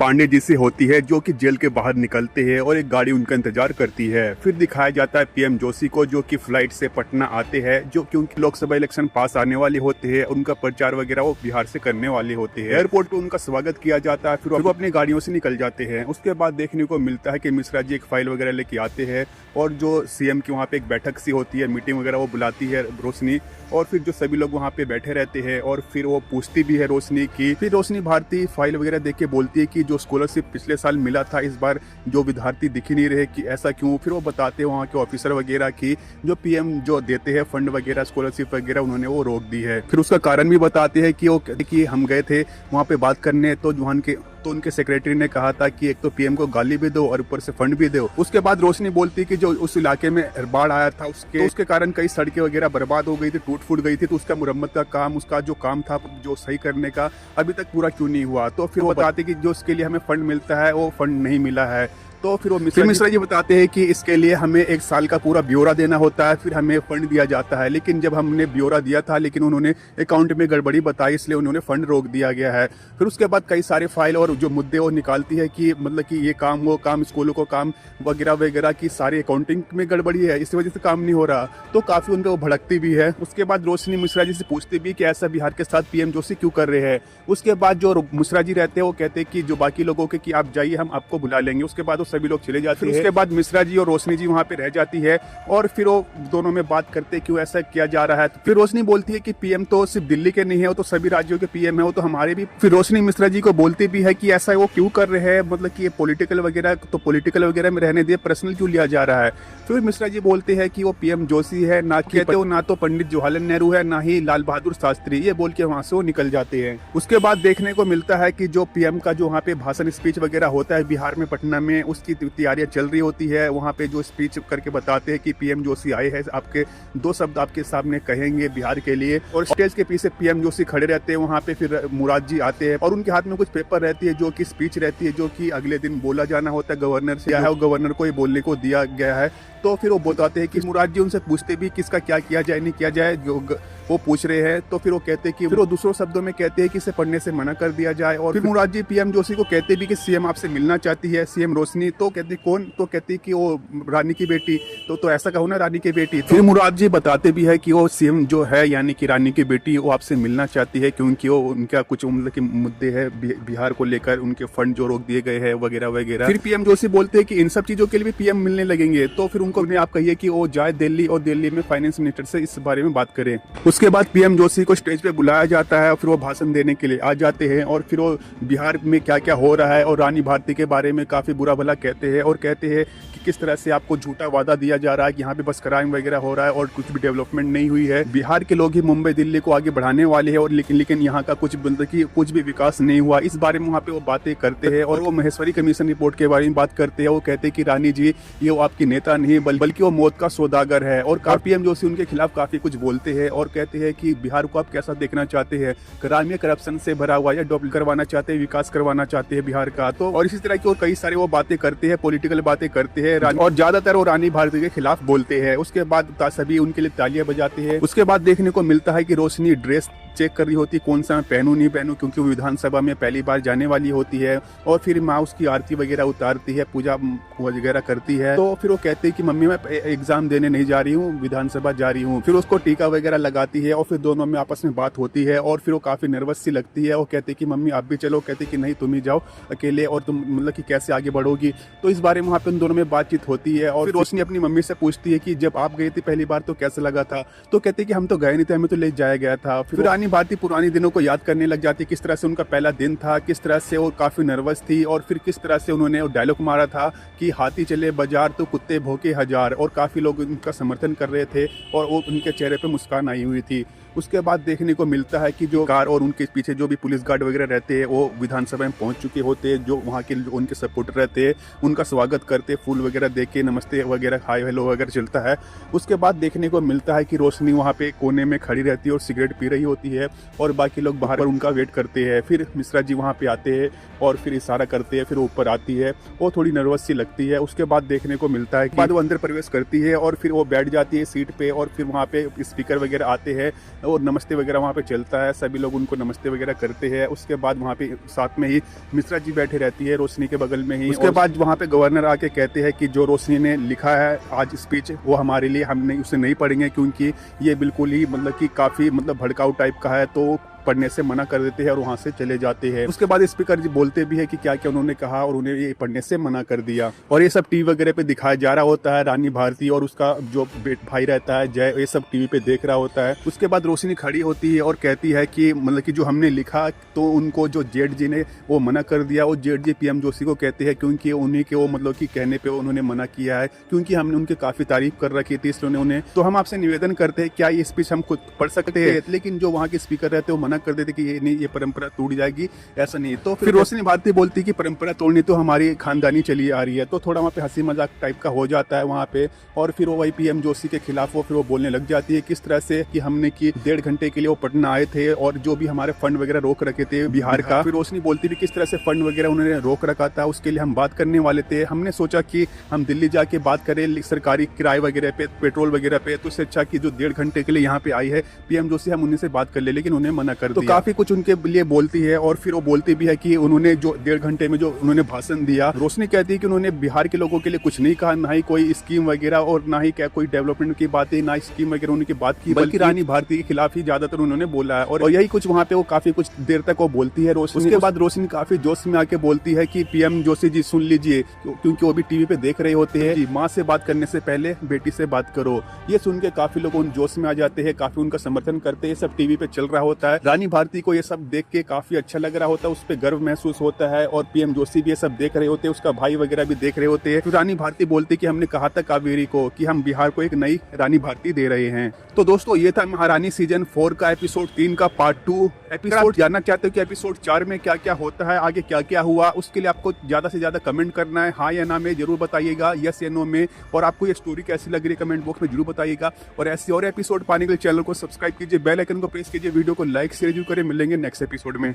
पांडे जी से होती है, जो कि जेल के बाहर निकलते हैं और एक गाड़ी उनका इंतजार करती है। फिर दिखाया जाता है पीएम जोशी को, जो कि फ्लाइट से पटना आते हैं, जो क्योंकि लोकसभा इलेक्शन पास आने वाले होते हैं, उनका प्रचार वगैरह वो बिहार से करने वाले होते हैं। एयरपोर्ट पे उनका स्वागत किया जाता है, फिर वो अपनी गाड़ियों से निकल जाते हैं। उसके बाद देखने को मिलता है कि मिश्रा जी एक फाइल वगैरह लेके आते हैं और जो सीएम की वहाँ पे एक बैठक सी होती है, मीटिंग वगैरह वो बुलाती है रोशनी, और फिर जो सभी लोग वहाँ पे बैठे रहते हैं और फिर वो पूछती भी है रोशनी की। फिर रोशनी भारती फाइल वगैरह देख के बोलती है कि जो स्कॉलरशिप पिछले साल मिला था, इस बार जो विद्यार्थी दिख ही नहीं रहे कि ऐसा क्यों। फिर वो बताते हैं वहाँ के ऑफिसर वगैरह की जो पीएम जो देते हैं फंड वगैरह स्कॉलरशिप वगैरह, उन्होंने वो रोक दी है। फिर उसका कारण भी बताते हैं कि हम गए थे वहाँ पे बात करने, तो उनके सेक्रेटरी ने कहा था कि एक तो पीएम को गाली भी दो और ऊपर से फंड भी दो। उसके बाद रोशनी बोलती कि जो उस इलाके में बाढ़ आया था उसके कारण कई सड़कें वगैरह बर्बाद हो गई थी, टूट फूट गई थी, तो उसका मुरम्मत का काम, उसका जो काम था जो सही करने का, अभी तक पूरा क्यों नहीं हुआ। तो फिर वो बताते कि जो उसके लिए हमें फंड मिलता है वो फंड नहीं मिला है। तो फिर वो मिश्रा जी बताते हैं कि इसके लिए हमें एक साल का पूरा ब्यौरा देना होता है, फिर हमें फंड दिया जाता है। लेकिन जब हमने ब्यौरा दिया था, लेकिन उन्होंने अकाउंट में गड़बड़ी बताई, इसलिए उन्होंने फंड रोक दिया गया है। फिर उसके बाद कई सारे फाइल और जो मुद्दे वो निकालती है कि मतलब कि ये काम वो काम, स्कूलों को काम वगैरह वगैरह की सारी अकाउंटिंग में गड़बड़ी है, इस वजह से काम नहीं हो रहा। तो काफी उन पर वो भड़कती भी है। उसके बाद रोशनी मिश्रा जी से पूछती भी कि ऐसा बिहार के साथ पीएम जोशी क्यों कर रहे हैं। उसके बाद जो मिश्रा जी रहते हैं वो कहते हैं कि जो बाकी लोगों के कि आप जाइए, हम आपको बुला लेंगे। उसके बाद वो सभी लोग चले जाते हैं। उसके बाद मिश्रा जी और रोशनी जी वहाँ पे रह जाती है और फिर वो दोनों में बात करते क्यों ऐसा किया जा रहा है। फिर रोशनी बोलती है कि पीएम तो सिर्फ दिल्ली के नहीं है, वो तो सभी राज्यों के पीएम है, वो तो हमारे भी। फिर रोशनी मिश्रा जी को बोलती भी है कि ऐसा वो क्यों कर रहे हैं, मतलब कि ये पॉलिटिकल वगैरह में रहने दिए, पर्सनल क्यों लिया जा रहा है। फिर मिश्रा जी बोलते हैं कि वो पीएम जोशी है, ना तो पंडित जवाहरलाल नेहरू है, ना ही लाल बहादुर शास्त्री, ये बोल के वहाँ से वो निकल जाते हैं। उसके बाद देखने को मिलता है कि जो पीएम का जो वहाँ पे भाषण स्पीच वगैरह होता है बिहार में पटना में, उसकी तैयारियां चल रही होती है। वहाँ पे जो स्पीच करके बताते हैं कि पीएम जोशी आए हैं, आपके 2 शब्द आपके सामने कहेंगे बिहार के लिए, और स्टेज के पीछे पीएम जोशी खड़े रहते हैं। वहाँ पे फिर मुराद जी आते हैं और उनके हाथ में कुछ पेपर रहती है जो कि स्पीच रहती है, जो कि अगले दिन बोला जाना होता है गवर्नर से, है वो गवर्नर को ही बोलने को दिया गया है। तो फिर वो बताते हैं कि मुराद जी उनसे पूछते भी किसका क्या किया जाए नहीं किया जाए, जो वो पूछ रहे हैं। तो फिर वो कहते हैं कि फिर वो दूसरों शब्दों में कहते हैं कि इसे पढ़ने से मना कर दिया जाए। और फिर मुराद जी पीएम जोशी को कहते भी कि सीएम आपसे मिलना चाहती है। सीएम रोशनी तो कहती कौन, तो कहती कि वो रानी की बेटी, तो ऐसा कहो ना रानी की बेटी। फिर मुराद जी बताते भी है कि वो सीएम जो है यानी कि रानी की बेटी, वो आपसे मिलना चाहती है क्योंकि वो उनका कुछ मतलब कि मुद्दे है बिहार को लेकर, उनके फंड जो रोक दिए गए हैं वगैरह वगैरह। फिर पीएम जोशी बोलते हैं कि इन सब चीजों के लिए भी पीएम मिलने लगेंगे। तो फिर उनको आप कहिए कि वो जाए दिल्ली और दिल्ली में फाइनेंस मिनिस्टर से इस बारे में बात करें। उसके बाद पीएम जोशी को स्टेज पे बुलाया जाता है और फिर वो भाषण देने के लिए आ जाते हैं और फिर वो बिहार में क्या क्या हो रहा है और रानी भारती के बारे में काफी बुरा भला कहते हैं और कहते हैं कि किस तरह से आपको झूठा वादा दिया जा रहा है कि यहाँ पे बस क्राइम वगैरह हो रहा है और कुछ भी डेवलपमेंट नहीं हुई है। बिहार के लोग ही मुंबई दिल्ली को आगे बढ़ाने वाले हैं और लेकिन यहाँ का कुछ भी विकास नहीं हुआ। इस बारे में वहाँ पे वो बातें करते हैं और वो महेश्वरी कमीशन रिपोर्ट के बारे में बात करते हैं। वो कहते हैं कि रानी जी ये वो आपकी नेता नहीं बल्कि वो मौत का सौदागर है। और पीएम जोशी उनके खिलाफ काफी कुछ बोलते हैं और कहते हैं कि बिहार को आप कैसा देखना चाहते हैं, क्राइम या करप्शन से भरा हुआ या डेवलप करवाना चाहते हैं, विकास करवाना चाहते हैं बिहार का। तो और इसी तरह की और कई सारे वो बातें करते हैं, पॉलिटिकल बातें करते हैं और ज्यादातर वो रानी भारती के खिलाफ बोलते हैं। उसके बाद सभी उनके लिए तालियां बजाते हैं। उसके बाद देखने को मिलता है कि रोशनी ड्रेस चेक कर रही होती है, कौन सा मैं पहनूं नहीं पहनूं, क्योंकि वो विधानसभा में पहली बार जाने वाली होती है। और फिर माँ उसकी आरती वगैरह उतारती है, पूजा वगैरह करती है। तो फिर वो कहते हैं कि मम्मी मैं एग्जाम देने नहीं जा रही हूँ, विधानसभा जा रही हूँ। फिर उसको टीका वगैरह लगाती है और फिर दोनों में आपस में बात होती है और फिर वो काफी नर्वस सी लगती है। वो कहते कि मम्मी आप भी चलो, कहते कि नहीं तुम ही जाओ अकेले, और तुम मतलब कि कैसे आगे बढ़ोगी। तो इस बारे में वहाँ पे उन दोनों में बातचीत होती है। और फिर रोशनी अपनी मम्मी से पूछती है कि जब आप गई थी पहली बार तो कैसा लगा था। तो कहते कि हम तो गए नहीं थे, हमें तो ले जाया गया था। फिर रानी भारती पुरानी दिनों को याद करने लग जाती, किस तरह से उनका पहला दिन था, किस तरह से वो काफी नर्वस थी और फिर किस तरह से उन्होंने डायलॉग मारा था कि हाथी चले बाजार तो कुत्ते भौंके हजार, और काफी लोग उनका समर्थन कर रहे थे और वो उनके चेहरे पे मुस्कान आई हुई थी। उसके बाद देखने को मिलता है कि जो कार और उनके पीछे जो भी पुलिस गार्ड वगैरह रहते हैं वो विधानसभा में पहुंच चुके होते हैं। जो वहाँ के उनके सपोर्टर रहते हैं उनका स्वागत करते, फूल वगैरह दे के नमस्ते वगैरह हाय हेलो वगैरह चलता है। उसके बाद देखने को मिलता है कि रोशनी वहाँ पे कोने में खड़ी रहती है और सिगरेट पी रही होती है और बाकी लोग बाहर पर उनका वेट करते हैं। फिर मिश्रा जी वहाँ पे आते हैं और फिर इशारा करते हैं, फिर ऊपर आती है, वो थोड़ी नर्वस सी लगती है। उसके बाद देखने को मिलता है कि बाद वो अंदर प्रवेश करती है और फिर वो बैठ जाती है सीट पे और फिर वहाँ पे स्पीकर वगैरह आते हैं और नमस्ते वगैरह वहाँ पे चलता है, सभी लोग उनको नमस्ते वगैरह करते हैं। उसके बाद वहाँ पे साथ में ही मिश्रा जी बैठे रहती है रोशनी के बगल में ही। उसके बाद वहाँ पे गवर्नर आके कहते हैं कि जो रोशनी ने लिखा है आज स्पीच वो हमारे लिए, हम नहीं उसे नहीं पढ़ेंगे क्योंकि ये बिल्कुल ही मतलब कि काफ़ी मतलब भड़काऊ टाइप का है, तो पढ़ने से मना कर देते हैं और वहां से चले जाते हैं। उसके बाद स्पीकर जी बोलते भी है कि क्या क्या उन्होंने कहा और उन्हें ये पढ़ने से मना कर दिया। और ये सब टीवी वगैरह पे दिखाया जा रहा होता है। रानी भारती और उसका जो भाई रहता है जय, ये सब टीवी पे देख रहा होता है। उसके बाद रोशनी खड़ी होती है और कहती है कि मतलब कि जो हमने लिखा तो उनको जो जेठ जी ने वो मना कर दिया। और जेठ जी पीएम जोशी को कहते हैं क्योंकि उन्हीं के वो मतलब कि कहने पे उन्होंने मना किया है, क्योंकि हमने उनकी काफी तारीफ कर रखी थी इसलिए उन्हें। तो हम आपसे निवेदन करते हैं क्या ये स्पीच हम खुद पढ़ सकते हैं, लेकिन जो वहाँ के स्पीकर रहते हैं वो मना कर देते कि ये परंपरा टूट जाएगी, ऐसा नहीं। तो फिर रोशनी भारती बोलती कि परंपरा तोड़नी तो हमारी खानदानी चली आ रही है। तो थोड़ा वहाँ पे हंसी मजाक टाइप का हो जाता है वहाँ पे। और फिर वो वही पीएम जोशी के खिलाफ वो फिर वो बोलने लग जाती है किस तरह से कि हमने कि 1.5 घंटे के लिए वो पटना आए थे और जो भी हमारे फंड वगैरह रोक रखे थे बिहार का। फिर रोशनी बोलती भी किस तरह से फंड वगैरह उन्होंने रोक रखा था, उसके लिए हम बात करने वाले थे। हमने सोचा कि हम दिल्ली जाके बात करें सरकारी किराए वगैरह पे, पेट्रोल वगैरह पे, तो इससे अच्छा कि जो 1.5 घंटे के लिए यहाँ पे आई है पीएम जोशी हम उन्हीं से बात कर ले, लेकिन उन्हें मना कर दिया। तो काफी कुछ उनके लिए बोलती है। और फिर वो बोलती भी है कि उन्होंने जो 1.5 घंटे में जो उन्होंने भाषण दिया, रोशनी कहती है कि उन्होंने बिहार के लोगों के लिए कुछ नहीं कहा, ना ही कोई स्कीम वगैरह और ना ही क्या कोई डेवलपमेंट की बातें, ना स्कीम वगैरह उनकी बात की, बल्कि रानी भारती के खिलाफ ही ज्यादातर उन्होंने बोला है। और यही कुछ वहाँ पे वो काफी कुछ देर तक वो बोलती है रोशनी। उसके बाद रोशनी काफी जोश में आके बोलती है कि पीएम जोशी जी सुन लीजिए, क्योंकि वो भी टीवी पे देख रहे होते हैं, माँ से बात करने से पहले बेटी से बात करो। ये सुन के काफी लोग उन जोश में आ जाते हैं, काफी उनका समर्थन करते हैं। सब टीवी पे चल रहा होता है। रानी भारती को ये सब देख के काफी अच्छा लग रहा होता है, उस पर गर्व महसूस होता है। और पीएम जोशी भी ये सब देख रहे होते हैं, उसका भाई वगैरह भी देख रहे होते हैं। तो रानी भारती बोलती कि हमने कहा था कावेरी को कि हम बिहार को एक नई रानी भारती दे रहे हैं। तो दोस्तों ये था महारानी सीजन 4 का एपिसोड 3 का पार्ट 2 एपिसोड। जानना चाहते हो कि एपिसोड 4 में क्या क्या होता है, आगे क्या क्या हुआ, उसके लिए आपको ज्यादा से ज्यादा कमेंट करना है, हाँ या ना में जरूर बताइएगा, यस या नो में। और आपको ये स्टोरी कैसी लग रही है कमेंट बॉक्स में जरूर बताइएगा। और ऐसे और एपिसोड पाने के लिए चैनल को सब्सक्राइब कीजिए, बेल आइकन को प्रेस कीजिए, वीडियो को लाइक शेयर जरूर करें। मिलेंगे नेक्स्ट एपिसोड में।